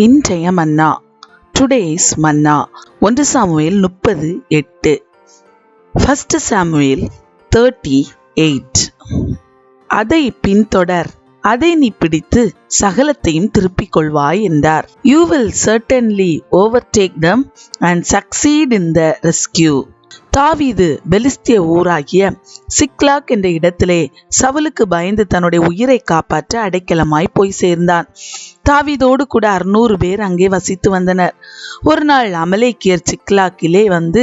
இன்றைய மன்னா. டுடேஸ் மன்னா 1 Samuel 30:8. 1 Samuel 30:8. அதை பின்தொடர், அதை நீ பிடித்து சகலத்தையும் திருப்பிக் கொள்வாய் என்றார். You will certainly overtake them and succeed in the rescue. தாவீது பெலிஸ்திய ஊராகிய சிக்லாக் என்ற இடத்திலே சவுலுக்கு பயந்து தன்னுடைய உயிரை காப்பாற்ற அடைக்கலமாய் போய் சேர்ந்தான். தாவீதோடு கூட 600 பேர் அங்கே வசித்து வந்தனர். ஒரு நாள் அமலேக்கியர் சிக்லாக்கிலே வந்து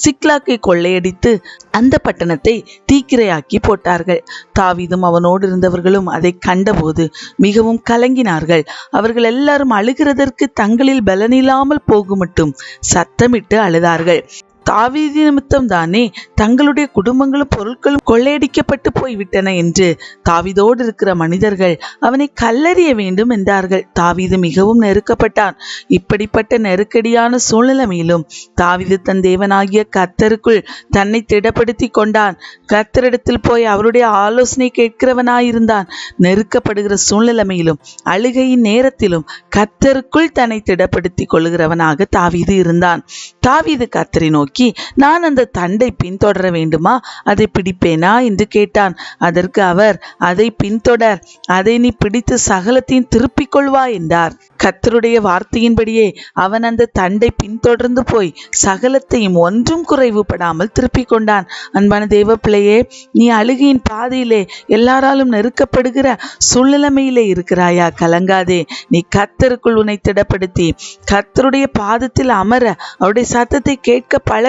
சிக்லாக்கை கொள்ளையடித்து அந்த பட்டணத்தை தீக்கிரையாக்கி போட்டார்கள். தாவீதும் அவனோடு இருந்தவர்களும் அதை கண்டபோது மிகவும் கலங்கினார்கள். அவர்கள் எல்லாரும் அழுகிறதற்கு தங்களில் பலனில்லாமல் போகும் மட்டும் சத்தமிட்டு அழுதார்கள். தாவீது நிமித்தம் தானே தங்களுடைய குடும்பங்களும் பொருட்களும் கொள்ளையடிக்கப்பட்டு போய்விட்டன என்று தாவீதோடு இருக்கிற மனிதர்கள் அவனை கல்லெறிய வேண்டும் என்றார்கள். தாவீது மிகவும் நெருக்கப்பட்டான். இப்படிப்பட்ட நெருக்கடியான சூழ்நிலையிலும் தாவீது தன் தேவனாகிய கர்த்தருக்குள் தன்னை திடப்படுத்தி கொண்டான். கர்த்தரிடத்தில் போய் அவருடைய ஆலோசனை கேட்கிறவனாயிருந்தான். நெருக்கப்படுகிற சூழ்நிலையிலும் அழுகையின் நேரத்திலும் கர்த்தருக்குள் தன்னை திடப்படுத்தி கொள்கிறவனாக தாவீது இருந்தான். தாவீது கர்த்தரை நோக்கி, நான் அந்த தண்டை பின்தொடர வேண்டுமா, அதை பிடிப்பேனா என்று கேட்டான். அதற்கு அவர், அதை பின்தொடர், அதை நீ பிடித்து சகலத்தையும் திருப்பிக் கொள்வாய் என்றார். கர்த்தருடைய வார்த்தையின்படியே அவன் அந்த தண்டை பின்தொடர்ந்து போய் சகலத்தையும் ஒன்றும் குறைவுபடாமல் திருப்பிக் கொண்டான். அன்பான தேவ பிள்ளையே, நீ அழுகையின் பாதையிலே எல்லாராலும் நெருக்கப்படுகிற சூழ்நிலைமையிலே இருக்கிறாயா? கலங்காதே. நீ கர்த்தருக்குள் உன்னை திடப்படுத்தி கர்த்தருடைய பாதத்தில் அமர அவருடைய சத்தத்தை கேட்க பழகு.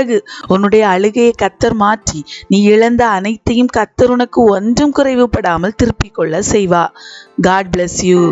உன்னுடைய அழுகையை கர்த்தர் மாற்றி நீ இழந்த அனைத்தையும் கர்த்தர் உனக்கு ஒன்றும் குறைவுபடாமல் திருப்பிக் கொள்ள செய்வா. God bless you.